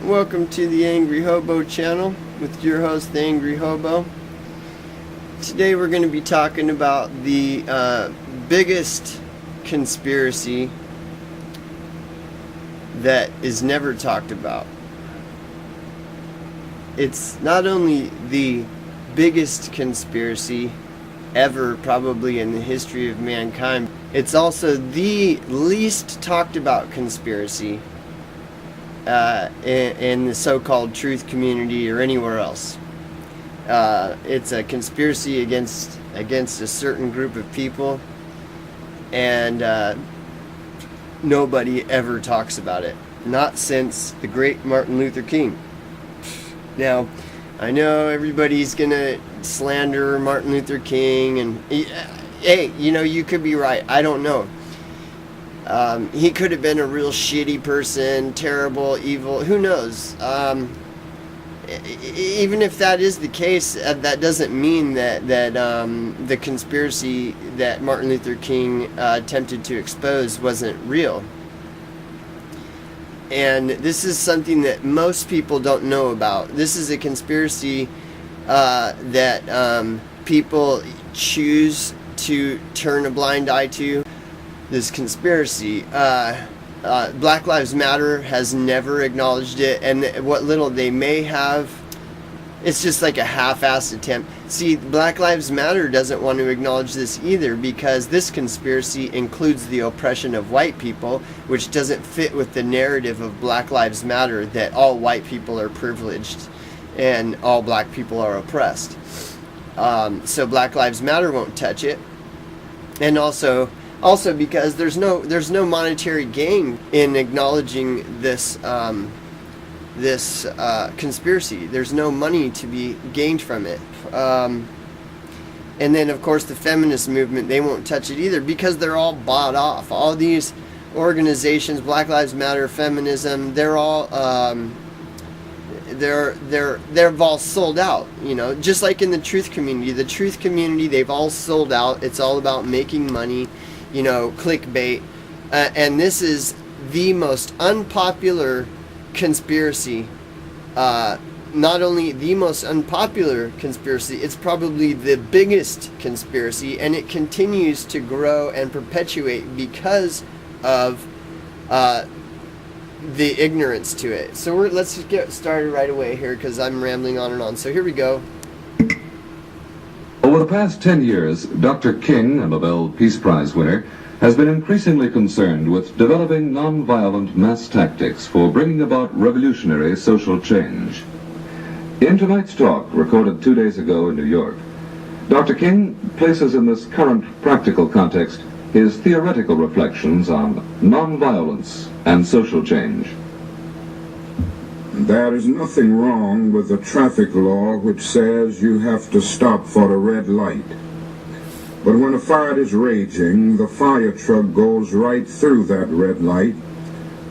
Welcome to the Angry Hobo channel with your host, the Angry Hobo. Today we're going to be talking about the biggest conspiracy that is never talked about. It's not only the biggest conspiracy ever, probably in the history of mankind, it's also the least talked about conspiracy in the so-called truth community or anywhere else. It's a conspiracy against a certain group of people, and nobody ever talks about it. Not since the great Martin Luther King. Now, I know everybody's gonna slander Martin Luther King, and hey, you could be right. I don't know. He could have been a real shitty person, terrible, evil. Who knows? Even if that is the case, that doesn't mean that the conspiracy that Martin Luther King attempted to expose wasn't real. And this is something that most people don't know about. This is a conspiracy that people choose to turn a blind eye to. This conspiracy. Black Lives Matter has never acknowledged it, and what little they may have, it's just like a half-assed attempt. See, Black Lives Matter doesn't want to acknowledge this either, because this conspiracy includes the oppression of white people, which doesn't fit with the narrative of Black Lives Matter that all white people are privileged and all black people are oppressed. So Black Lives Matter won't touch it, and also because there's no monetary gain in acknowledging this conspiracy. There's no money to be gained from it. And then of course the feminist movement, they won't touch it either, because they're all bought off. All these organizations, Black Lives Matter, feminism, they're all they've all sold out, just like in the truth community. The truth community, they've all sold out. It's all about making money, clickbait, and this is the most unpopular conspiracy. Not only the most unpopular conspiracy, it's probably the biggest conspiracy, and it continues to grow and perpetuate because of the ignorance to it. So let's just get started right away here, because I'm rambling on and on. So here we go. Over the past 10 years, Dr. King, a Nobel Peace Prize winner, has been increasingly concerned with developing nonviolent mass tactics for bringing about revolutionary social change. In tonight's talk, recorded 2 days ago in New York, Dr. King places in this current practical context his theoretical reflections on nonviolence and social change. There is nothing wrong with the traffic law which says you have to stop for a red light. But when a fire is raging, the fire truck goes right through that red light,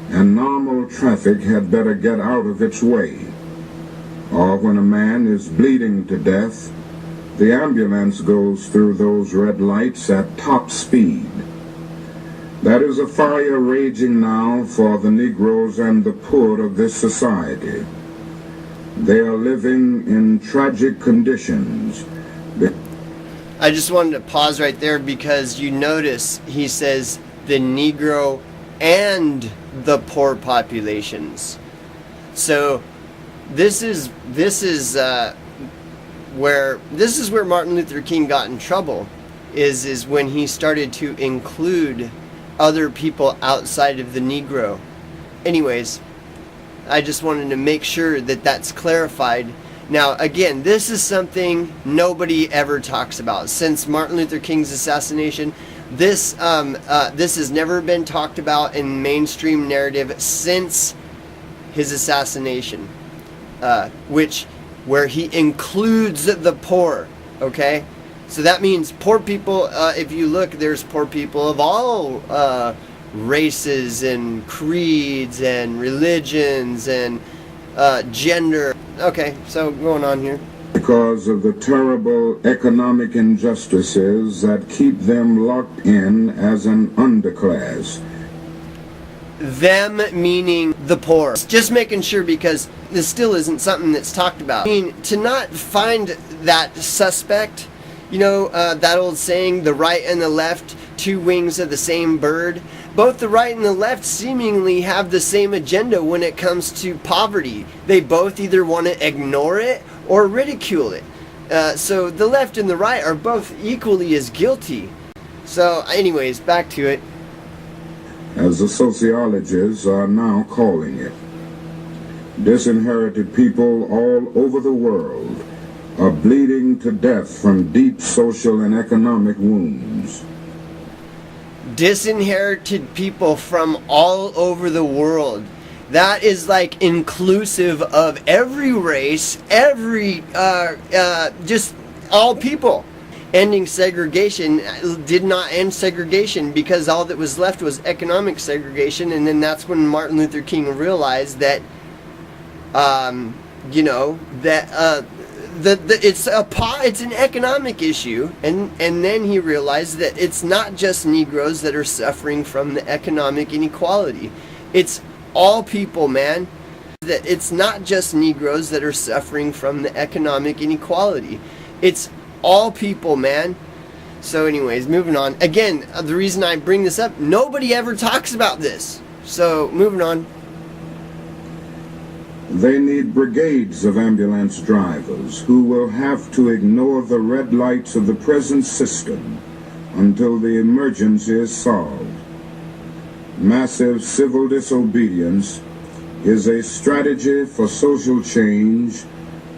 and normal traffic had better get out of its way. Or when a man is bleeding to death, the ambulance goes through those red lights at top speed. There is a fire raging now for the Negroes and the poor of this society. They are living in tragic conditions. I just wanted to pause right there, because you notice he says the Negro and the poor populations. So this is where Martin Luther King got in trouble, is when he started to include other people outside of the Negro. Anyways, I just wanted to make sure that that's clarified. Now, again, this is something nobody ever talks about. Since Martin Luther King's assassination, this has never been talked about in mainstream narrative since his assassination, where he includes the poor, okay? So that means poor people, if you look, there's poor people of all races and creeds and religions and gender. Okay, so going on here. Because of the terrible economic injustices that keep them locked in as an underclass. Them meaning the poor. Just making sure, because this still isn't something that's talked about. I mean, to not find that suspect, you know, that old saying, the right and the left, two wings of the same bird. Both the right and the left seemingly have the same agenda when it comes to poverty. They both either want to ignore it or ridicule it. So the left and the right are both equally as guilty. So anyways, back to it. As the sociologists are now calling it, disinherited people all over the world are bleeding to death from deep social and economic wounds. Disinherited people from all over the world. That is like inclusive of every race, every, just all people. Ending segregation did not end segregation, because all that was left was economic segregation. And then that's when Martin Luther King realized that, you know, that it's an economic issue, and then he realized that it's not just Negroes that are suffering from the economic inequality. It's all people, man. That it's not just Negroes that are suffering from the economic inequality. It's all people, man. So anyways, moving on. Again, the reason I bring this up, nobody ever talks about this. So moving on. They need brigades of ambulance drivers who will have to ignore the red lights of the present system until the emergency is solved. Massive civil disobedience is a strategy for social change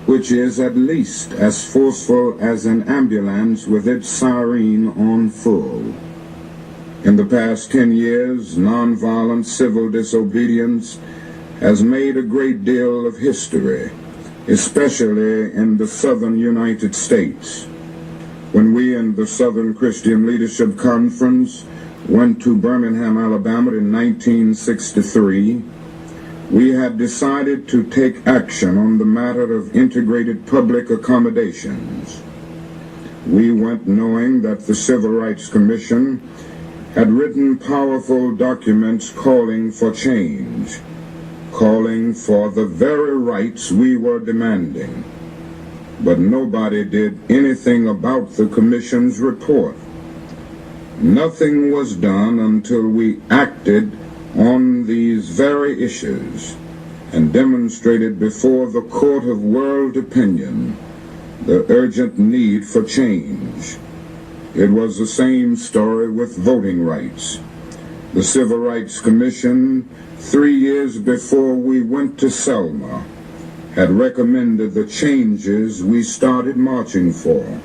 which is at least as forceful as an ambulance with its siren on full. In the past 10 years, nonviolent civil disobedience has made a great deal of history, especially in the southern United States. When we in the Southern Christian Leadership Conference went to Birmingham, Alabama in 1963, we had decided to take action on the matter of integrated public accommodations. We went knowing that the Civil Rights Commission had written powerful documents calling for change, calling for the very rights we were demanding. But nobody did anything about the Commission's report. Nothing was done until we acted on these very issues and demonstrated before the court of world opinion the urgent need for change. It was the same story with voting rights. The Civil Rights Commission, 3 years before we went to Selma, had recommended the changes we started marching for.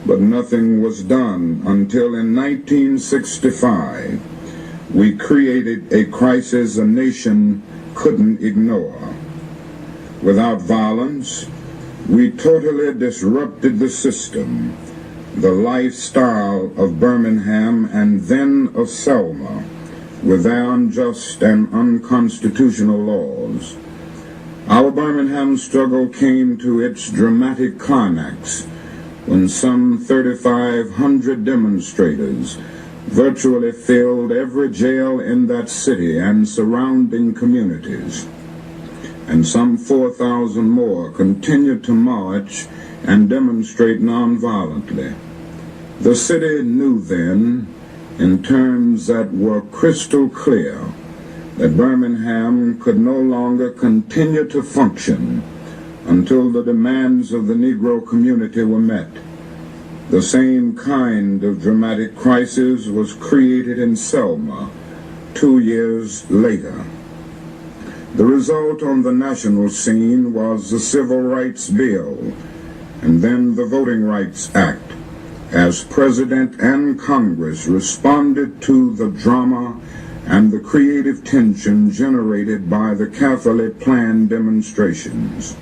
But nothing was done until in 1965, we created a crisis a nation couldn't ignore. Without violence, we totally disrupted the system, the lifestyle of Birmingham and then of Selma, with their unjust and unconstitutional laws. Our Birmingham struggle came to its dramatic climax when some 3,500 demonstrators virtually filled every jail in that city and surrounding communities, and some 4,000 more continued to march and demonstrate nonviolently. The city knew then, in terms that were crystal clear, that Birmingham could no longer continue to function until the demands of the Negro community were met. The same kind of dramatic crisis was created in Selma 2 years later. The result on the national scene was the Civil Rights Bill and then the Voting Rights Act, as President and Congress responded to the drama and the creative tension generated by the carefully planned demonstrations.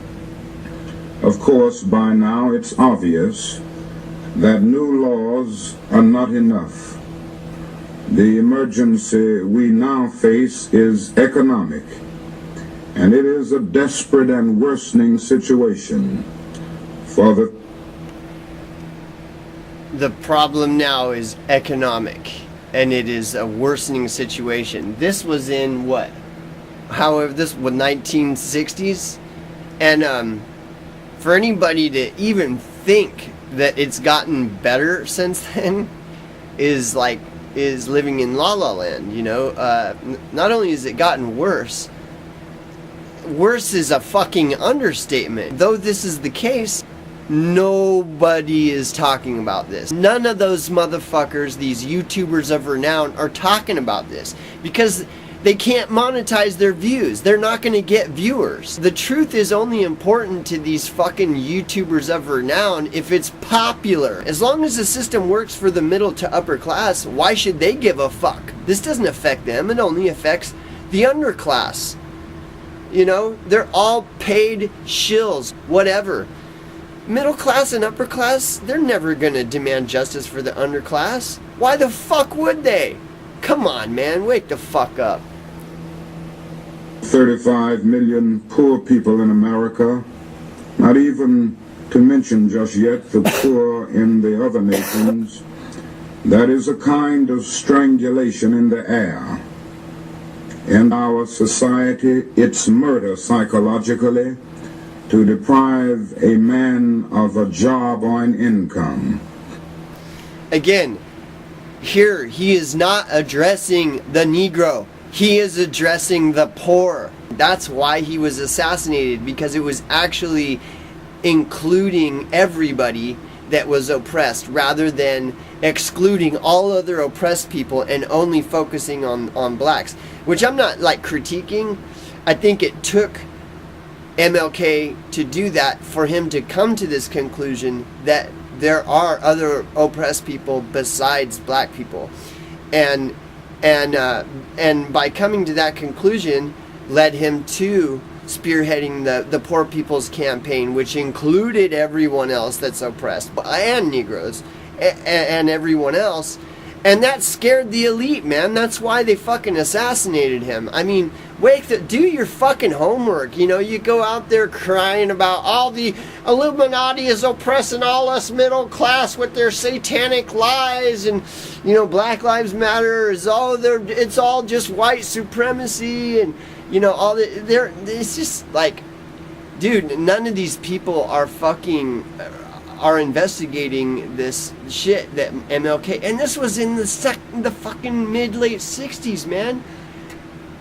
Of course, by now it's obvious that new laws are not enough. The emergency we now face is economic, and it is a desperate and worsening situation for the problem now is economic, and it is a worsening situation. This was in what? however, this was 1960s, and for anybody to even think that it's gotten better since then is living in La La Land, you know. Not only has it gotten worse is a fucking understatement. Though this is the case, nobody is talking about this. None of those motherfuckers, these YouTubers of renown, are talking about this because they can't monetize their views. They're not going to get viewers. The truth is only important to these fucking YouTubers of renown if it's popular. As long as the system works for the middle to upper class, why should they give a fuck? This doesn't affect them. It only affects the underclass. You know, they're all paid shills, whatever. Middle class and upper class, they're never going to demand justice for the underclass. Why the fuck would they? Come on, man, wake the fuck up. 35 million poor people in America, not even to mention just yet the poor in the other nations. That is a kind of strangulation in the air. In our society, it's murder psychologically to deprive a man of a job or an income. Again, here he is not addressing the Negro. He is addressing the poor. That's why he was assassinated, because it was actually including everybody that was oppressed rather than excluding all other oppressed people and only focusing on blacks, which I'm not like critiquing. I think it took MLK to do that for him to come to this conclusion that there are other oppressed people besides black people, and by coming to that conclusion led him to spearheading the Poor People's Campaign, which included everyone else that's oppressed, and Negroes, and everyone else. And that scared the elite, man. That's why they fucking assassinated him. I mean, do your fucking homework. You know, you go out there crying about all the Illuminati is oppressing all us middle class with their satanic lies, and you know, Black Lives Matter is it's all just white supremacy, and you know, it's just like, dude, none of these people are investigating this shit that MLK, and this was in the fucking mid-late 60s, man.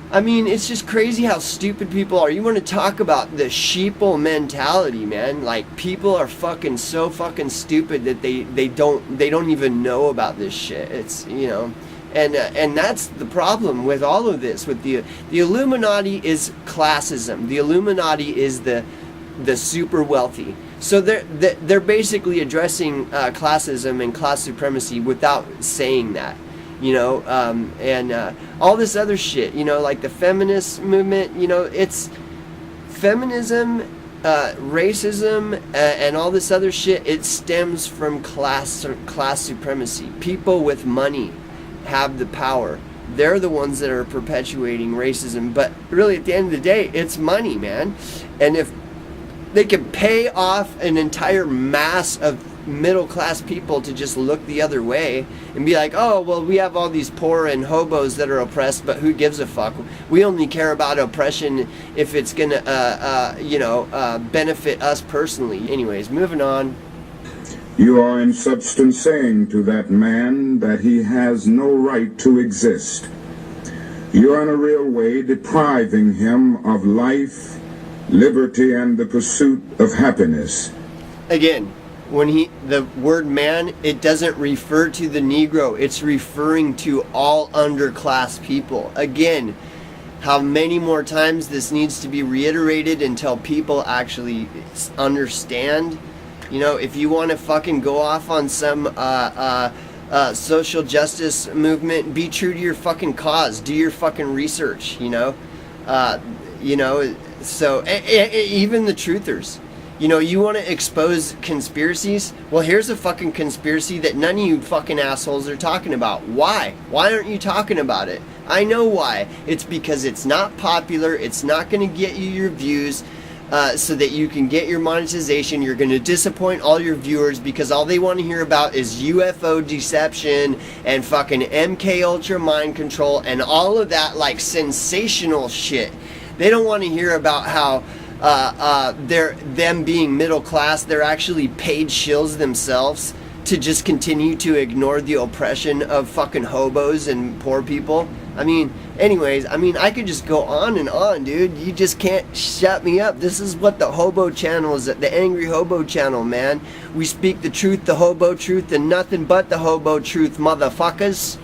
I mean, it's just crazy how stupid people are. You want to talk about the sheeple mentality, man? Like, people are fucking so fucking stupid that they don't even know about this shit. It's, you know, and that's the problem with all of this. With the Illuminati is classism. The Illuminati is the super wealthy. So they're basically addressing classism and class supremacy without saying that, you know, and all this other shit, you know, like the feminist movement, you know, it's feminism, racism, and all this other shit. It stems from class supremacy. People with money have the power. They're the ones that are perpetuating racism. But really, at the end of the day, it's money, man. And if they can pay off an entire mass of middle-class people to just look the other way and be like, oh, well, we have all these poor and hobos that are oppressed, but who gives a fuck? We only care about oppression if it's going to, benefit us personally. Anyways, moving on. You are in substance saying to that man that he has no right to exist. You are in a real way depriving him of life, liberty, and the pursuit of happiness. Again, when the word man, it doesn't refer to the Negro. It's referring to all underclass people. Again, how many more times this needs to be reiterated until people actually understand? You know, if you want to fucking go off on some social justice movement, be true to your fucking cause. Do your fucking research, you know? So even the truthers, you know, you want to expose conspiracies? Well, here's a fucking conspiracy that none of you fucking assholes are talking about. Why? Why aren't you talking about it? I know why. It's because it's not popular. It's not going to get you your views. so that you can get your monetization. You're going to disappoint all your viewers because all they want to hear about is UFO deception and fucking MK Ultra mind control and all of that like sensational shit. They don't want to hear about how them being middle class, they're actually paid shills themselves to just continue to ignore the oppression of fucking hobos and poor people. I mean, anyways, I could just go on and on, dude. You just can't shut me up. This is what the hobo channel is, the Angry Hobo channel, man. We speak the truth, the hobo truth, and nothing but the hobo truth, motherfuckers.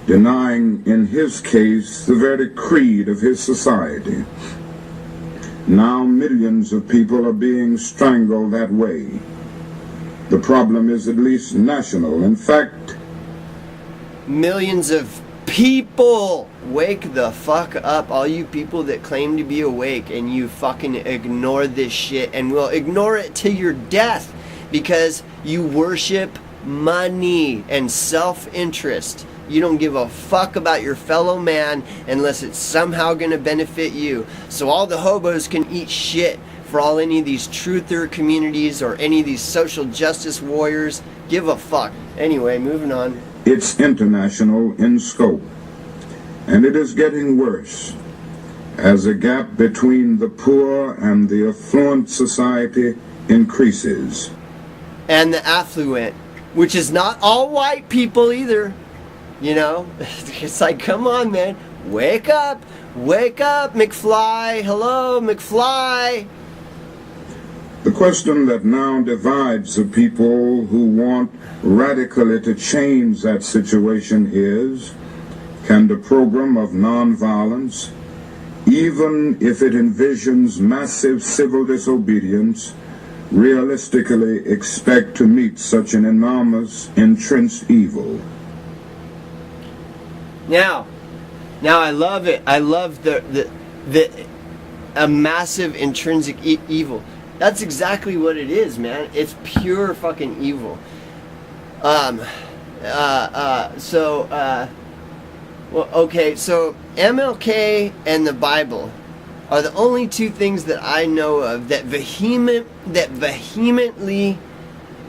Denying, in his case, the very creed of his society. Now millions of people are being strangled that way. The problem is at least national. In fact, millions of people, wake the fuck up, all you people that claim to be awake and you fucking ignore this shit and will ignore it to your death because you worship money and self-interest. You don't give a fuck about your fellow man unless it's somehow gonna benefit you. So all the hobos can eat shit for all any of these truther communities or any of these social justice warriors. Give a fuck. Anyway, moving on. it's international in scope. And it is getting worse as the gap between the poor and the affluent society increases. And the affluent, which is not all white people either. You know, it's like, come on, man, wake up, McFly. Hello, McFly. The question that now divides the people who want radically to change that situation is, can the program of nonviolence, even if it envisions massive civil disobedience, realistically expect to meet such an enormous entrenched evil? Now I love it. I love a massive intrinsic evil. That's exactly what it is, man. It's pure fucking evil. Well, okay, so MLK and the Bible are the only two things that I know of that vehemently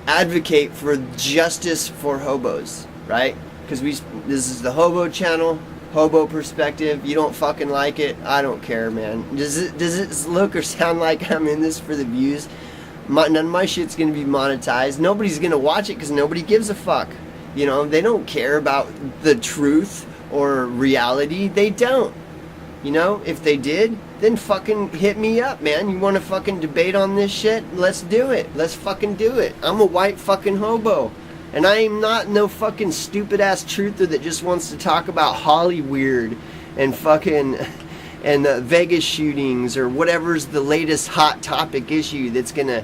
advocate for justice for hobos, right? Because this is the hobo channel, hobo perspective. You don't fucking like it, I don't care, man. Does it look or sound like I'm in this for the views? None of my shit's gonna be monetized. Nobody's gonna watch it because nobody gives a fuck. You know, they don't care about the truth or reality. They don't. You know, if they did, then fucking hit me up, man. You want to fucking debate on this shit? Let's do it. Let's fucking do it. I'm a white fucking hobo. And I am not no fucking stupid ass truther that just wants to talk about Hollyweird and fucking and Vegas shootings or whatever's the latest hot topic issue that's gonna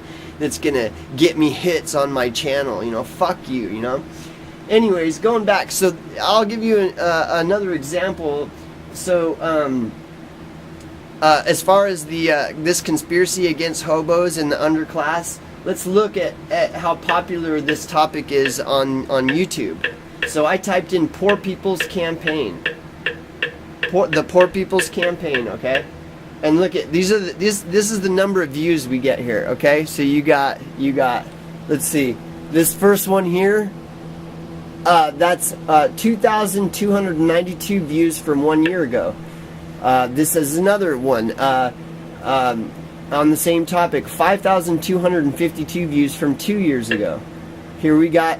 get me hits on my channel. You know, fuck you. You know. Anyways, going back, so I'll give you another example. So, as far as this conspiracy against hobos and the underclass, let's look at how popular this topic is on YouTube. So I typed in "Poor People's Campaign," the Poor People's Campaign, okay? And look at this is the number of views we get here, okay? So you got let's see, this first one here. That's 2,292 views from 1 year ago. This is another one on the same topic, 5,252 views from 2 years ago. Here we got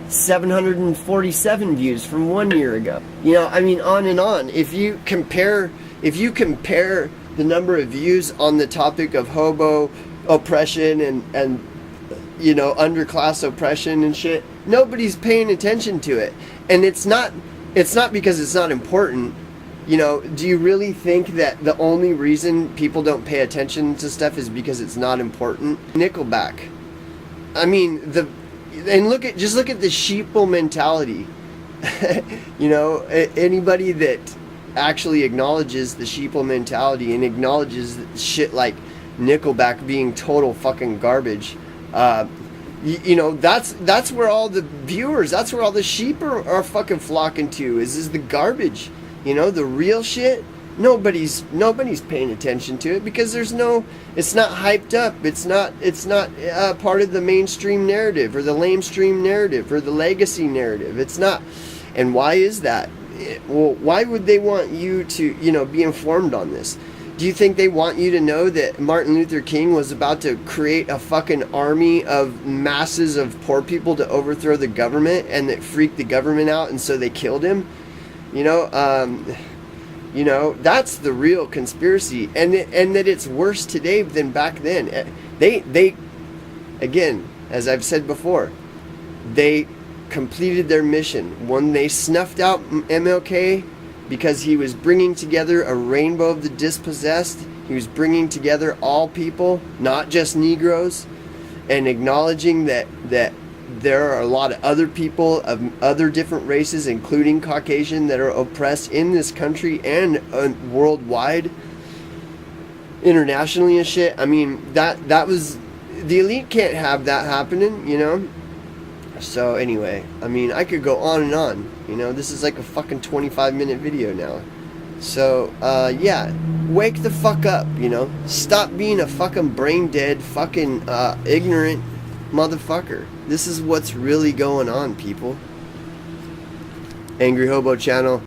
747 views from 1 year ago. You know, I mean, on and on. If you compare the number of views on the topic of hobo oppression and you know, underclass oppression and shit, nobody's paying attention to it. And it's not because it's not important. You know, do you really think that the only reason people don't pay attention to stuff is because it's not important? Nickelback. I mean, just look at the sheeple mentality. You know, anybody that actually acknowledges the sheeple mentality and acknowledges shit like Nickelback being total fucking garbage, you know, that's where all the viewers, that's where all the sheep are fucking flocking to, is the garbage. You know, the real shit, Nobody's paying attention to it because it's not hyped up. It's not part of the mainstream narrative or the lamestream narrative or the legacy narrative. It's not. And why is that? Well, why would they want you to, be informed on this? Do you think they want you to know that Martin Luther King was about to create a fucking army of masses of poor people to overthrow the government and that freaked the government out and so they killed him? That's the real conspiracy, and that it's worse today than back then. They again, as I've said before, they completed their mission when they snuffed out MLK because he was bringing together a rainbow of the dispossessed. He was bringing together all people, not just Negroes, and acknowledging that there are a lot of other people of other different races, including Caucasian, that are oppressed in this country and worldwide, internationally and shit. I mean, that was, the elite can't have that happening, So anyway, I mean, I could go on and on. This is like a fucking 25-minute video now. So, yeah, wake the fuck up, Stop being a fucking brain-dead, fucking ignorant motherfucker. This is what's really going on, people. Angry Hobo Channel.